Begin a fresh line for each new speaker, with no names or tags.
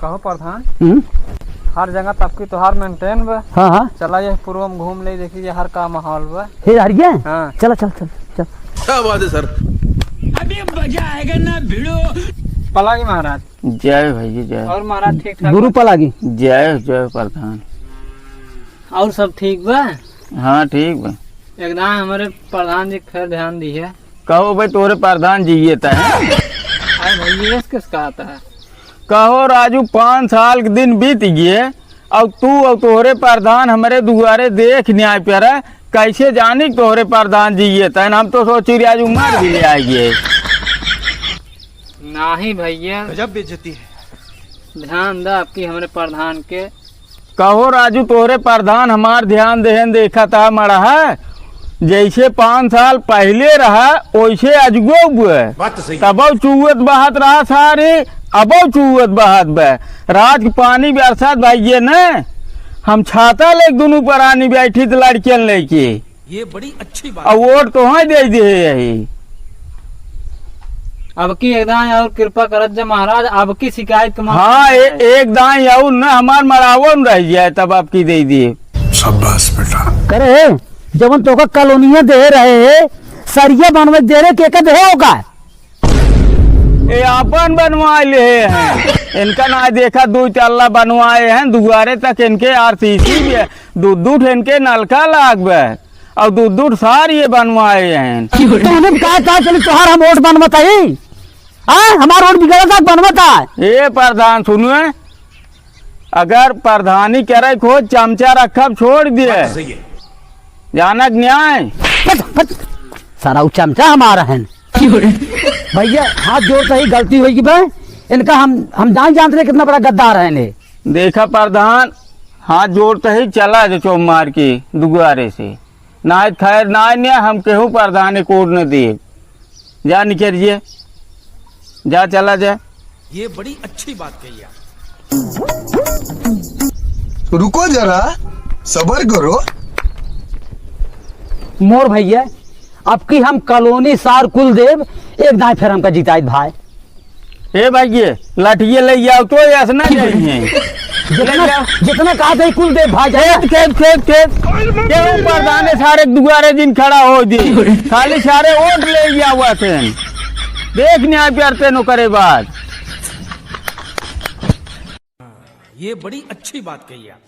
कहो प्रधान, हर जगह तब की तोहार मेंटेन बा।
हाँ हाँ
चला ये पूर्व में घूम ले, देखिए हर का माहौल बा।
हे हरिया
हाँ
चलो चल चल चल।
क्या बात है सर।
अभी मजा आएगा ना भिड़ो।
पलागी महाराज।
जय भैया जय।
और महाराज ठीक ठाक?
गुरु पलागी।
जय जय प्रधान।
और सब ठीक बा?
हाँ ठीक बा।
एकदम हमारे प्रधान जी फिर ध्यान दी है।
कहो भाई तोरे प्रधान जी ये है।
अरे भाई ये किसका आता है?
कहो राजू 5 साल के दिन बीत गए और तू और तोहरे प्रधान हमारे दुआरे देख न्याय पे रहा, कैसे जानी तोहरे प्रधान जी ये था। हम तो सोची आज उम्र भी ले आइए।
नहीं भैया
गजब बेइज्जती है।
ध्यान दा आपकी हमारे प्रधान के।
कहो राजू तोहरे प्रधान हमार ध्यान देहन देखा था मरा है, जैसे 5 साल पहले रहा वैसे अजगो हुए।
बात तो सही।
तब चूहत बहात रहा सारे, अब चूहत बहात बे। रात के पानी बरसात भाई न हम छाता ले दोनों परानी बैठी तो लड़कियन लेके।
ये बड़ी अच्छी बात।
और वोट तो हाँ दे दे यही।
अब की एकदम और कृपा करत जा महाराज, अब की शिकायत के
हाँ एक दाई और न हमार मरावन रह जाए तब आपकी दे दिए।
शाबाश बेटा।
करे जब तो कॉलोनिया दे रहे सरिया बनवे दे रहे के दे होगा।
ये अपन बनवा ले हैं, इनका ना देखा 2 चल्ला बनवाए हैं दुआरे तक इनके आरसीसी भी है, दूध इनके नलका लाग बे और दूध सार ये बनवाए हैं।
तूने कहा था चलो तोहार हम वोट बनवाता ही। हाँ हमारा वोट बिगड़ा तक बनवाता।
ये प्रधान सुनिए, अगर प्रधानी करे खो चमचा रखब छोड़ दिए
सही है।
जानक न्याय
सारा वो चमचा हमारा है। भैया हाथ जोड़ता ही गलती हुई भाई इनका हम जान जानते कितना बड़ा गद्दार है इन्हें।
देखा प्रधान हाथ जोड़ते ही चला जो चो मार के दुआरे से ना खैर ना हम केहू प्रधान कोड न दिए। जा निकलिए जा चला जा।
ये बड़ी अच्छी बात कही आप।
रुको जरा सबर करो।
मोर भैया अब की हम कॉलोनी सार कुलदेव एक दाएं फिर हमका जिताइत भाई।
हे भाई लाठिए ले जाओ तो ऐसा जाइए।
जितना कहा था कुलदेव भाई
खेत प्रधान सारे दुआरे दिन खड़ा हो दी, खाली सारे वोट ले गया हुआ थे। देख न्याय प्यारते नो करे बात।
ये बड़ी अच्छी बात कही आप।